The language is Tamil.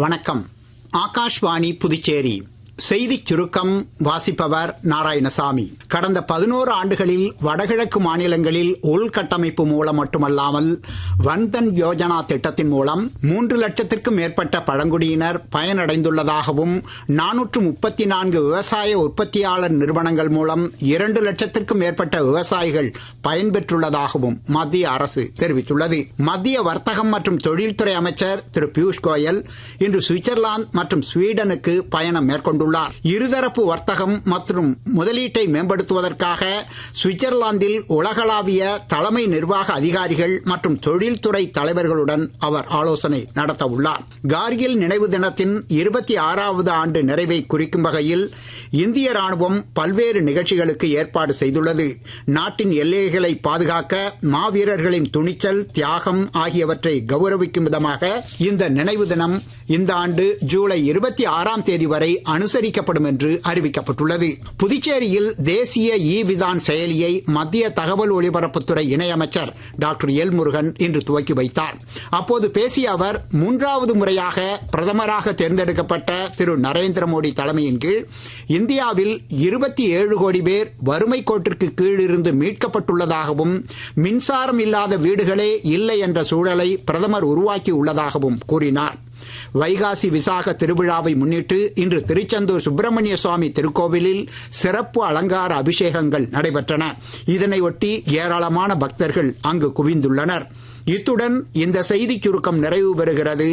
வணக்கம். ஆகாஷ்வாணி புதுச்சேரி செய்திச் சுருக்கம் வாசிப்பவர் நாராயணசாமி. கடந்த 11 ஆண்டுகளில் வடகிழக்கு மாநிலங்களில் உள்கட்டமைப்பு மூலம் மட்டுமல்லாமல் வன்தன் யோஜனா திட்டத்தின் மூலம் 3 லட்சத்திற்கும் மேற்பட்ட பழங்குடியினர் பயனடைந்துள்ளதாகவும் 434 விவசாய உற்பத்தியாளர் நிறுவனங்கள் மூலம் 2 லட்சத்திற்கும் மேற்பட்ட விவசாயிகள் பயன்பெற்றுள்ளதாகவும் மத்திய அரசு தெரிவித்துள்ளது. மத்திய வர்த்தகம் மற்றும் தொழில்துறை அமைச்சர் திரு பியூஷ் கோயல் இன்று சுவிட்சர்லாந்து மற்றும் ஸ்வீடனுக்கு பயணம் மேற்கொண்டுள்ளார். இருதரப்பு வர்த்தகம் மற்றும் முதலீட்டை மேம்படுத்துவதற்காக சுவிட்சர்லாந்தில் உலகளாவிய தலைமை நிர்வாக அதிகாரிகள் மற்றும் தொழில்துறை தலைவர்களுடன் அவர் ஆலோசனை நடத்த உள்ளார். கார்கில் நினைவு தினத்தின் 26வது ஆண்டு நிறைவை குறிக்கும் வகையில் இந்திய ராணுவம் பல்வேறு நிகழ்ச்சிகளுக்கு ஏற்பாடு செய்துள்ளது. நாட்டின் எல்லைகளை பாதுகாக்க மாவீரர்களின் துணிச்சல், தியாகம் ஆகியவற்றை கௌரவிக்கும் விதமாக இந்த நினைவு தினம் இந்த ஆண்டு ஜூலை 26ஆம் தேதி வரை அனுசரிக்கப்படும் என்று அறிவிக்கப்பட்டுள்ளது. புதுச்சேரியில் தேசிய விதான் செயலியை மத்திய தகவல் ஒலிபரப்புத்துறை இணையமைச்சர் டாக்டர் எல் முருகன் இன்று துவக்கி வைத்தார். அப்போது பேசிய அவர், 3வது முறையாக பிரதமராக தேர்ந்தெடுக்கப்பட்ட திரு நரேந்திர மோடி தலைமையின் கீழ் இந்தியாவில் 27 கோடி பேர் வறுமை கோட்டிற்கு கீழிருந்து மீட்கப்பட்டுள்ளதாகவும் மின்சாரம் இல்லாத வீடுகளே இல்லை என்ற சூழலை பிரதமர் உருவாக்கி உள்ளதாகவும் கூறினார். வைகாசி விசாக திருவிழாவை முன்னிட்டு இன்று திருச்செந்தூர் சுப்பிரமணிய சுவாமி திருக்கோவிலில் சிறப்பு அலங்கார அபிஷேகங்கள் நடைபெற்றன. இதனையொட்டி ஏராளமான பக்தர்கள் அங்கு குவிந்துள்ளனர். இத்துடன் இந்த செய்திச் சுருக்கம் நிறைவு பெறுகிறது.